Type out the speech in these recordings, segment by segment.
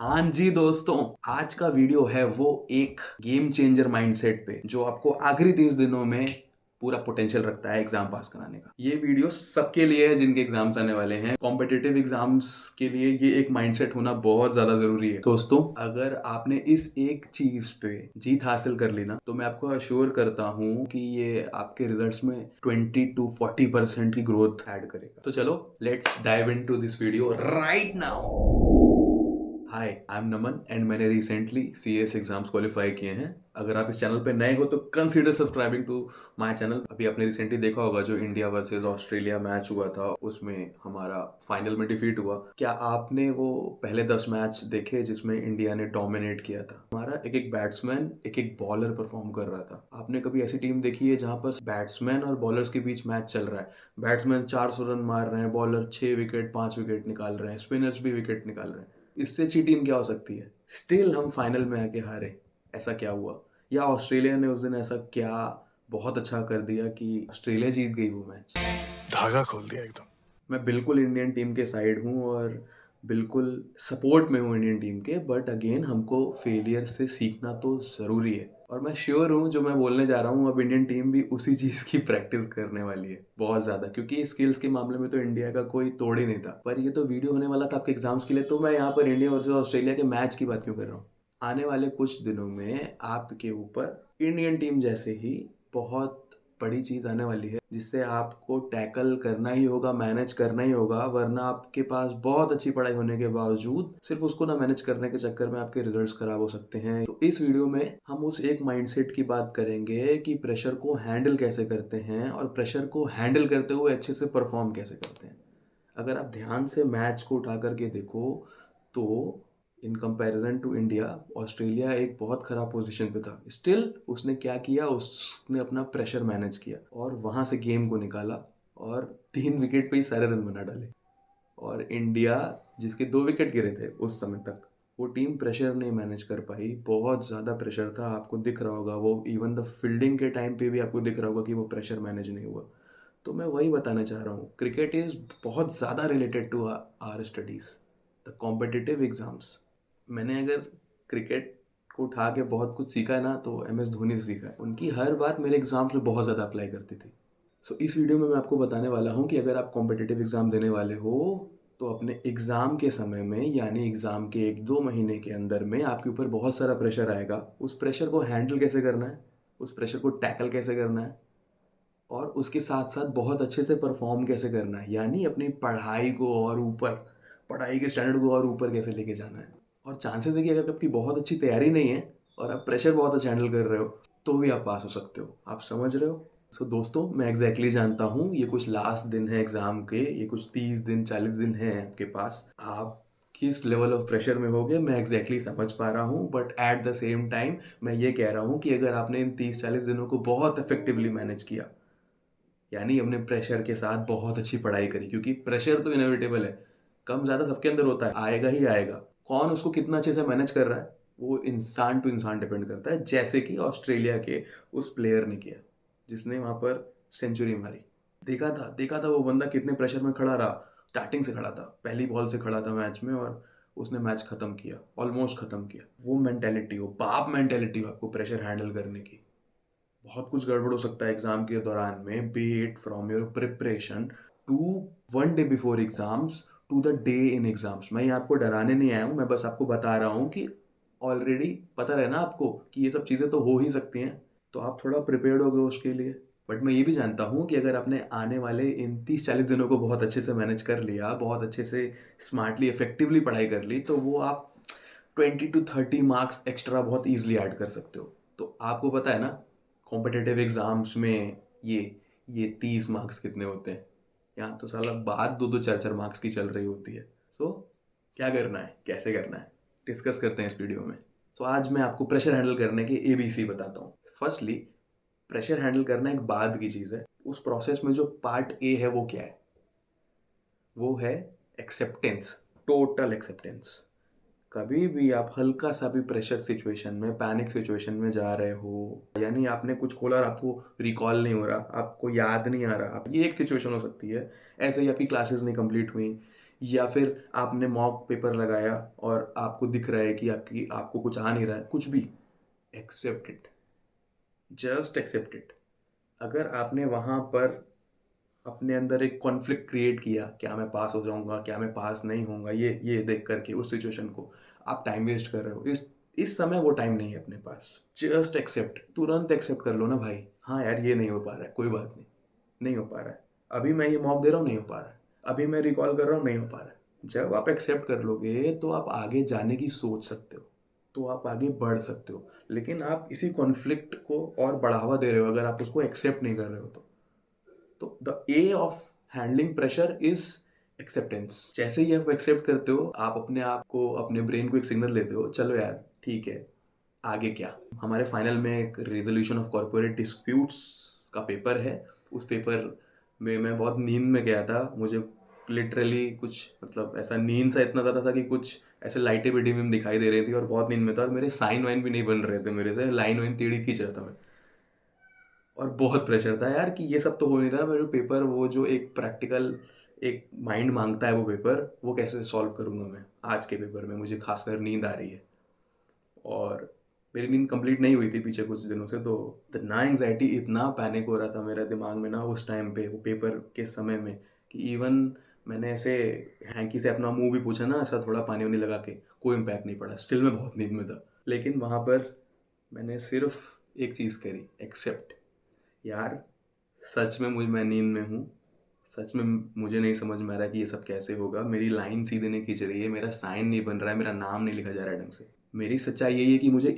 हाँ जी दोस्तों, आज का वीडियो है वो एक गेम चेंजर माइंडसेट पे जो आपको आखिरी 30 दिनों में पूरा पोटेंशियल रखता है एग्जाम पास कराने का। ये वीडियो सबके लिए है जिनके एग्जाम्स आने वाले हैं। कॉम्पिटिटिव एग्जाम्स के लिए ये एक माइंडसेट होना बहुत ज्यादा जरूरी है। दोस्तों, अगर आपने इस एक चीज पे जीत हासिल कर ली ना, तो मैं आपको अश्योर करता हूँ कि ये आपके रिजल्ट्स में 20 to 40% की ग्रोथ ऐड करेगा। तो चलो, let's dive into this video right now. Hi, I am Naman and मैंने रिसेंटली सीएस एग्जाम्स क्वालिफाई किए हैं। अगर आप इस चैनल पे नए हो तो consider subscribing to my channel. अभी आपने रिसेंटली देखा होगा जो इंडिया वर्सेस ऑस्ट्रेलिया मैच हुआ था, उसमें हमारा फाइनल में डिफीट हुआ। क्या आपने वो पहले 10 मैच देखे जिसमें इंडिया ने डोमिनेट किया था? हमारा एक एक बैट्समैन एक एक बॉलर परफॉर्म कर रहा था। आपने कभी ऐसी टीम देखी है जहां पर बैट्समैन और बॉलर्स के बीच मैच चल रहा है? बैट्समैन 400 रन मार रहे हैं, बॉलर 6 विकेट 5 विकेट निकाल रहे हैं, स्पिनर्स भी विकेट निकाल रहे हैं। इससे अच्छी टीम क्या हो सकती है? स्टिल हम फाइनल में आके हारे। ऐसा क्या हुआ? या ऑस्ट्रेलिया ने उस दिन ऐसा क्या बहुत अच्छा कर दिया कि ऑस्ट्रेलिया जीत गई वो मैच? धागा खोल दिया एकदम। मैं बिल्कुल इंडियन टीम के साइड हूँ और बिल्कुल सपोर्ट में हूँ इंडियन टीम के, बट अगेन हमको फेलियर से सीखना तो ज़रूरी है। और मैं श्योर हूँ जो मैं बोलने जा रहा हूँ अब इंडियन टीम भी उसी चीज़ की प्रैक्टिस करने वाली है बहुत ज़्यादा, क्योंकि स्किल्स के मामले में तो इंडिया का कोई तोड़ ही नहीं था। पर ये तो वीडियो होने वाला था आपके एग्जाम्स के लिए, तो मैं यहाँ पर इंडिया वर्सेस ऑस्ट्रेलिया के मैच की बात क्यों कर रहा हूँ? आने वाले कुछ दिनों में आपके ऊपर इंडियन टीम जैसे ही बहुत बड़ी चीज आने वाली है जिससे आपको टैकल करना ही होगा, मैनेज करना ही होगा, वरना आपके पास बहुत अच्छी पढ़ाई होने के बावजूद सिर्फ उसको ना मैनेज करने के चक्कर में आपके रिजल्ट्स खराब हो सकते हैं। तो इस वीडियो में हम उस एक माइंडसेट की बात करेंगे कि प्रेशर को हैंडल कैसे करते हैं और प्रेशर को हैंडल करते हुए अच्छे से परफॉर्म कैसे करते हैं। अगर आप ध्यान से मैच को उठा करके देखो तो in comparison to India, Australia एक बहुत ख़राब पोजीशन पे था। स्टिल उसने क्या किया, उसने अपना प्रेशर मैनेज किया और वहाँ से गेम को निकाला और 3 विकेट पे ही सारे रन बना डाले। और इंडिया, जिसके 2 विकेट गिरे थे उस समय तक, वो टीम प्रेशर नहीं मैनेज कर पाई। बहुत ज़्यादा प्रेशर था, आपको दिख रहा होगा वो, इवन द फील्डिंग के टाइम पे भी आपको दिख रहा होगा कि वो प्रेशर मैनेज नहीं हुआ। तो मैं वही बताना चाह रहा हूँ, क्रिकेट इज़ बहुत ज़्यादा related to our studies, the competitive exams. मैंने अगर क्रिकेट को उठा के बहुत कुछ सीखा है ना, तो एम एस धोनी से सीखा है। उनकी हर बात मेरे एग्जाम्स में बहुत ज़्यादा अप्लाई करती थी। सो इस वीडियो में मैं आपको बताने वाला हूँ कि अगर आप कॉम्पिटिटिव एग्ज़ाम देने वाले हो तो अपने एग्ज़ाम के समय में, यानी एग्ज़ाम के 1-2 महीने के अंदर में आपके ऊपर बहुत सारा प्रेशर आएगा। उस प्रेशर को हैंडल कैसे करना है, उस प्रेशर को टैकल कैसे करना है और उसके साथ साथ बहुत अच्छे से परफॉर्म कैसे करना है, यानी अपनी पढ़ाई को और ऊपर, पढ़ाई के स्टैंडर्ड को और ऊपर कैसे लेके जाना है। और चांसेस है कि अगर आपकी बहुत अच्छी तैयारी नहीं है और आप प्रेशर बहुत अच्छा हैंडल कर रहे हो तो भी आप पास हो सकते हो। आप समझ रहे हो? सो दोस्तों, मैं एग्जैक्टली जानता हूँ ये कुछ लास्ट दिन है एग्जाम के, ये कुछ 30 दिन 40 दिन है आपके पास। आप किस लेवल ऑफ प्रेशर में होगे मैं एग्जैक्टली समझ पा रहा हूँ, but at the same time मैं ये कह रहा हूँ कि अगर आपने इन 30-40 दिनों को बहुत इफेक्टिवली मैनेज किया, यानी हमने प्रेशर के साथ बहुत अच्छी पढ़ाई करी, क्योंकि प्रेशर तो इनएविटेबल है, कम ज़्यादा सबके अंदर होता है, आएगा ही आएगा। कौन उसको कितना अच्छे से मैनेज कर रहा है वो इंसान टू इंसान डिपेंड करता है, जैसे कि ऑस्ट्रेलिया के उस प्लेयर ने किया जिसने वहाँ पर सेंचुरी मारी। देखा था वो बंदा कितने प्रेशर में खड़ा रहा। स्टार्टिंग से खड़ा था, पहली बॉल से खड़ा था मैच में और उसने मैच खत्म किया, ऑलमोस्ट खत्म किया। वो मेंटेलिटी हो, बाप मेंटेलिटी हो आपको प्रेशर हैंडल करने की। बहुत कुछ गड़बड़ हो सकता है एग्जाम के दौरान में, be it from your preparation to 1 day before exams to the day in exams. मैं यहाँ आपको डराने नहीं आया हूँ, मैं बस आपको बता रहा हूँ कि ऑलरेडी पता रहे ना आपको कि ये सब चीज़ें तो हो ही सकती हैं, तो आप थोड़ा प्रिपेयर्ड हो गए उसके लिए। बट मैं ये भी जानता हूँ कि अगर आपने आने वाले इन 30-40 दिनों को बहुत अच्छे से मैनेज कर लिया, बहुत अच्छे से स्मार्टली इफेक्टिवली पढ़ाई कर ली, तो वो आप 20 to 30 मार्क्स एक्स्ट्रा बहुत ईजिली ऐड कर सकते हो। तो आपको पता है ना कॉम्पिटिटिव एग्जाम्स में ये 30 मार्क्स कितने होते हैं? यहाँ तो साला बात 2-2 4-4 मार्क्स की चल रही होती है। सो क्या करना है, कैसे करना है, डिस्कस करते हैं इस वीडियो में। तो आज मैं आपको प्रेशर हैंडल करने के ABC बताता हूँ। फर्स्टली, प्रेशर हैंडल करना एक बाद की चीज़ है। उस प्रोसेस में जो पार्ट ए है वो क्या है? वो है एक्सेप्टेंस, टोटल एक्सेप्टेंस। कभी भी आप हल्का सा भी प्रेशर सिचुएशन में, पैनिक सिचुएशन में जा रहे हो, यानी आपने कुछ खोला और आपको रिकॉल नहीं हो रहा, आपको याद नहीं आ रहा, आप, ये एक सिचुएशन हो सकती है। ऐसे ही आपकी क्लासेस नहीं कंप्लीट हुई, या फिर आपने मॉक पेपर लगाया और आपको दिख रहा है कि आपको कुछ आ नहीं रहा है, कुछ भी, accept it, just accept it. अगर आपने वहाँ पर अपने अंदर एक कॉन्फ्लिक्ट क्रिएट किया, क्या मैं पास हो जाऊँगा, क्या मैं पास नहीं होऊँगा, ये देख करके उस सिचुएशन को आप टाइम वेस्ट कर रहे हो। इस समय वो टाइम नहीं है अपने पास। जस्ट एक्सेप्ट, तुरंत एक्सेप्ट कर लो ना भाई। हाँ यार, ये नहीं हो पा रहा है, कोई बात नहीं, नहीं हो पा रहा है। अभी मैं ये मॉक दे रहा हूँ, नहीं हो पा रहा है। अभी मैं रिकॉल कर रहा हूँ, नहीं हो पा रहा है। जब आप एक्सेप्ट कर लोगे तो आप आगे जाने की सोच सकते हो, तो आप आगे बढ़ सकते हो। लेकिन आप इसी कॉन्फ्लिक्ट को और बढ़ावा दे रहे हो अगर आप उसको एक्सेप्ट नहीं कर रहे हो तो the A of handling pressure is acceptance. जैसे ही आप एक्सेप्ट करते हो, आप अपने आप को, अपने ब्रेन को एक सिग्नल देते हो, चलो यार ठीक है, आगे क्या। हमारे फाइनल में एक रेजोल्यूशन ऑफ कॉर्पोरेट डिस्प्यूट्स का पेपर है। उस पेपर में मैं बहुत नींद में गया था। मुझे लिटरली कुछ, मतलब ऐसा नींद सा इतना ज़्यादा था कि कुछ ऐसे लाइटें भी डिम दिखाई दे रही थी और बहुत नींद में था और मेरे साइन वाइन भी नहीं बन रहे थे, मेरे से लाइन वाइन टेढ़ी खींच रहा था मैं। और बहुत प्रेशर था यार कि ये सब तो हो नहीं रहा, मेरे पेपर, वो जो एक प्रैक्टिकल एक माइंड मांगता है वो पेपर, वो कैसे सॉल्व करूँगा मैं आज के पेपर में। मुझे खासकर नींद आ रही है और मेरी नींद कंप्लीट नहीं हुई थी पीछे कुछ दिनों से, तो इतना एंग्जाइटी, इतना पैनिक हो रहा था मेरा दिमाग में ना उस टाइम पे, वो पेपर के समय में, कि इवन मैंने ऐसे हैंकी से अपना मुंह भी पूछा ना, ऐसा थोड़ा पानी वानी लगा के, कोई इम्पैक्ट नहीं पड़ा। स्टिल मैं बहुत नींद में था। लेकिन वहाँ पर मैंने सिर्फ एक चीज़ करी, एक्सेप्ट। यार सच में मैं नींद में हूँ, सच में मुझे नहीं समझ में आ रहा कि ये सब कैसे होगा, मेरी लाइन सीधे नहीं खींच रही है, मेरा साइन नहीं बन रहा है, मेरा नाम नहीं लिखा जा रहा है ढंग से। मेरी सच्चाई यही है कि मुझे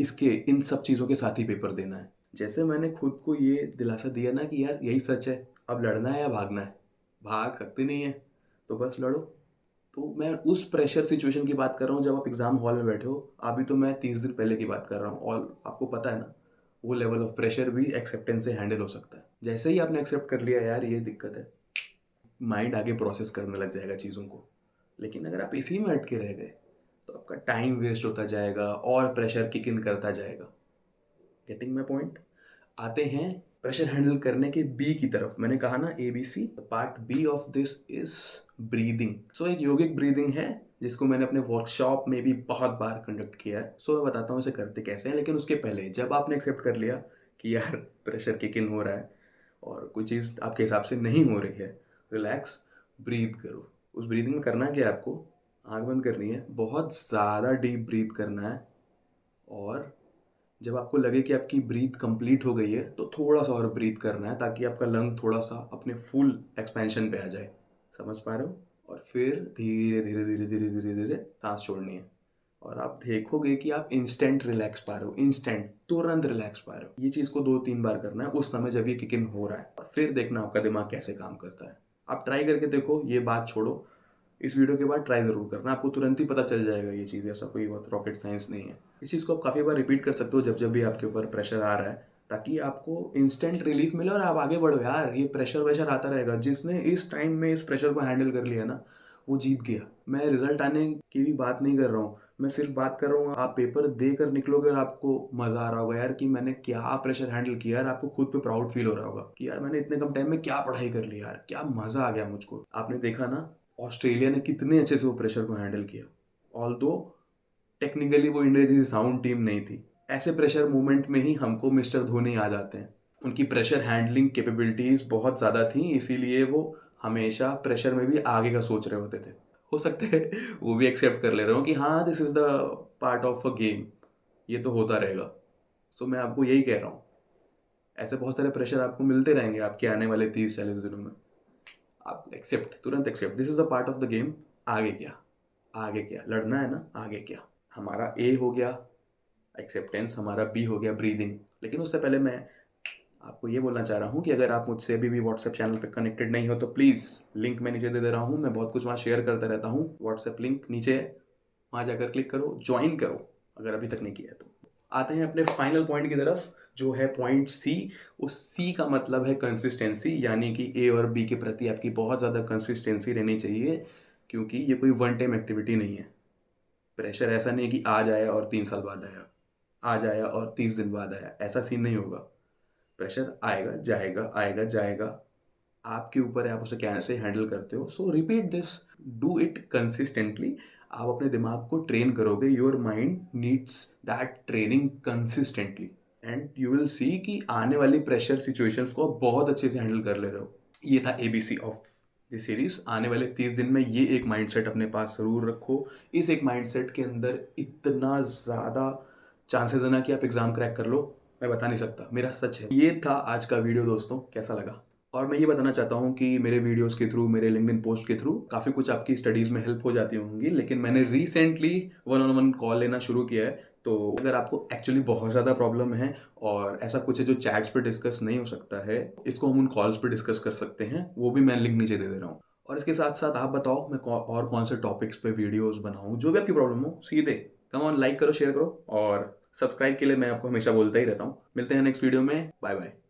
इन सब चीज़ों के साथ ही पेपर देना है। जैसे मैंने खुद को ये दिलासा दिया ना कि यार यही सच है, अब लड़ना है या भागना है, भाग सकते नहीं है तो बस लड़ो। तो मैं उस प्रेशर सिचुएशन की बात कर रहा हूँ जब आप एग्जाम हॉल में बैठे हो। अभी तो मैं 30 दिन पहले की बात कर रहा हूँ, और आपको पता है ना, वो लेवल ऑफ प्रेशर भी एक्सेप्टेंस से हैंडल हो सकता है। जैसे ही आपने एक्सेप्ट कर लिया यार ये दिक्कत है, माइंड आगे प्रोसेस करने लग जाएगा चीज़ों को। लेकिन अगर आप इसी में अटके रह गए तो आपका टाइम वेस्ट होता जाएगा और प्रेशर किक इन करता जाएगा। Getting my point. आते हैं प्रेशर हैंडल करने के बी की तरफ। मैंने कहा ना ABC, part B of this is breathing. So एक योगिक ब्रीदिंग है जिसको मैंने अपने वर्कशॉप में भी बहुत बार कंडक्ट किया है। सो मैं बताता हूँ इसे करते कैसे हैं। लेकिन उसके पहले, जब आपने एक्सेप्ट कर लिया कि यार प्रेशर किक इन हो रहा है और कोई चीज़ आपके हिसाब से नहीं हो रही है, रिलैक्स, ब्रीथ करो। उस ब्रीदिंग में करना क्या है, आपको आंख बंद करनी है, बहुत ज़्यादा डीप ब्रीथ करना है, और जब आपको लगे कि आपकी ब्रीथ कंप्लीट हो गई है तो थोड़ा सा और ब्रीथ करना है ताकि आपका लंग थोड़ा सा अपने फुल एक्सपेंशन पे आ जाए। समझ पा रहे हो? और फिर धीरे धीरे धीरे धीरे धीरे धीरे सांस छोड़नी है, और आप देखोगे कि आप इंस्टेंट रिलैक्स पा रहे हो, इंस्टेंट, तुरंत रिलैक्स पा रहे हो। ये चीज़ को 2-3 बार करना है उस समय जब ये किक इन हो रहा है, और फिर देखना आपका दिमाग कैसे काम करता है। आप ट्राई करके देखो, ये बात छोड़ो, इस वीडियो के बाद ट्राई ज़रूर करना, आपको तुरंत ही पता चल जाएगा ये चीज़, ऐसा कोई बहुत रॉकेट साइंस नहीं है। इस चीज़ को आप काफ़ी बार रिपीट कर सकते हो जब जब भी आपके ऊपर प्रेशर आ रहा है, ताकि आपको इंस्टेंट रिलीफ मिले और आप आगे बढ़ो। यार ये प्रेशर वेशर आता रहेगा, जिसने इस टाइम में इस प्रेशर को हैंडल कर लिया ना, वो जीत गया। मैं रिजल्ट आने की भी बात नहीं कर रहा हूँ, मैं सिर्फ बात कर रहा हूँ आप पेपर दे कर निकलोगे और आपको मज़ा आ रहा होगा यार कि मैंने क्या प्रेशर हैंडल किया। यार आपको खुद पे प्राउड फील हो रहा होगा कि यार मैंने इतने कम टाइम में क्या पढ़ाई कर ली, यार क्या मज़ा आ गया मुझको। आपने देखा ना ऑस्ट्रेलिया ने कितने अच्छे से वो प्रेशर को हैंडल किया, ऑल्दो टेक्निकली वो इंडिया जैसी साउंड टीम नहीं थी। ऐसे प्रेशर मूवमेंट में ही हमको मिस्टर धोनी याद आते हैं। उनकी प्रेशर हैंडलिंग कैपेबिलिटीज़ बहुत ज़्यादा थी, इसीलिए वो हमेशा प्रेशर में भी आगे का सोच रहे होते थे। हो सकता है वो भी एक्सेप्ट कर ले रहे हो कि हाँ, this is the part of a game, ये तो होता रहेगा। सो मैं आपको यही कह रहा हूँ, ऐसे बहुत सारे प्रेशर आपको मिलते रहेंगे आपके आने वाले 30-40 दिनों में। आप एक्सेप्ट, तुरंत accept, this is the part of the game. आगे क्या, आगे क्या, लड़ना है ना, आगे क्या। हमारा ए हो गया एक्सेप्टेंस, हमारा बी हो गया ब्रीदिंग। लेकिन उससे पहले मैं आपको ये बोलना चाह रहा हूँ कि अगर आप मुझसे अभी भी व्हाट्सएप चैनल पर कनेक्टेड नहीं हो तो प्लीज़, लिंक मैं नीचे दे रहा हूँ। मैं बहुत कुछ वहाँ शेयर करता रहता हूँ, व्हाट्सएप लिंक नीचे है, वहाँ जाकर क्लिक करो, ज्वाइन करो अगर अभी तक नहीं किया है तो। आते हैं अपने फाइनल पॉइंट की तरफ, जो है पॉइंट सी। उस सी का मतलब है कंसिस्टेंसी, यानी कि ए और बी के प्रति आपकी बहुत ज़्यादा कंसिस्टेंसी रहनी चाहिए, क्योंकि ये कोई वन टाइम एक्टिविटी नहीं है। प्रेशर ऐसा नहीं कि आज आया और 3 साल बाद आया, आज आया और 30 दिन बाद आया, ऐसा सीन नहीं होगा। प्रेशर आएगा जाएगा, आएगा जाएगा, आपके ऊपर है आप उसे कैसे हैंडल करते हो। सो repeat this, do it consistently. आप अपने दिमाग को ट्रेन करोगे, your mind needs that training consistently, and you will see कि आने वाली प्रेशर सिचुएशंस को आप बहुत अच्छे से हैंडल कर ले रहे हो। ये था एबीसी ऑफ दिस सीरीज। आने वाले 30 दिन में ये एक माइंडसेट अपने पास जरूर रखो। इस एक माइंडसेट के अंदर इतना ज़्यादा चांसेस है ना कि आप एग्जाम क्रैक कर लो, मैं बता नहीं सकता, मेरा सच है। ये था आज का वीडियो दोस्तों, कैसा लगा? और मैं ये बताना चाहता हूँ कि मेरे वीडियोस के थ्रू, मेरे लिंक्डइन पोस्ट के थ्रू काफ़ी कुछ आपकी स्टडीज़ में हेल्प हो जाती होंगी, लेकिन मैंने recently one on one call लेना शुरू किया है। तो अगर आपको एक्चुअली बहुत ज़्यादा प्रॉब्लम है और ऐसा कुछ है जो चैट्स पे डिस्कस नहीं हो सकता है, इसको हम उन कॉल्स पे डिस्कस कर सकते हैं। वो भी मैं लिंक नीचे दे रहा हूँ। और इसके साथ साथ आप बताओ मैं और कौन से टॉपिक्स पे वीडियोस बनाऊं, जो भी आपकी प्रॉब्लम हो सीधे कम ऑन, लाइक करो, शेयर करो, और सब्सक्राइब के लिए मैं आपको हमेशा बोलता ही रहता हूँ। मिलते हैं नेक्स्ट वीडियो में, बाय बाय।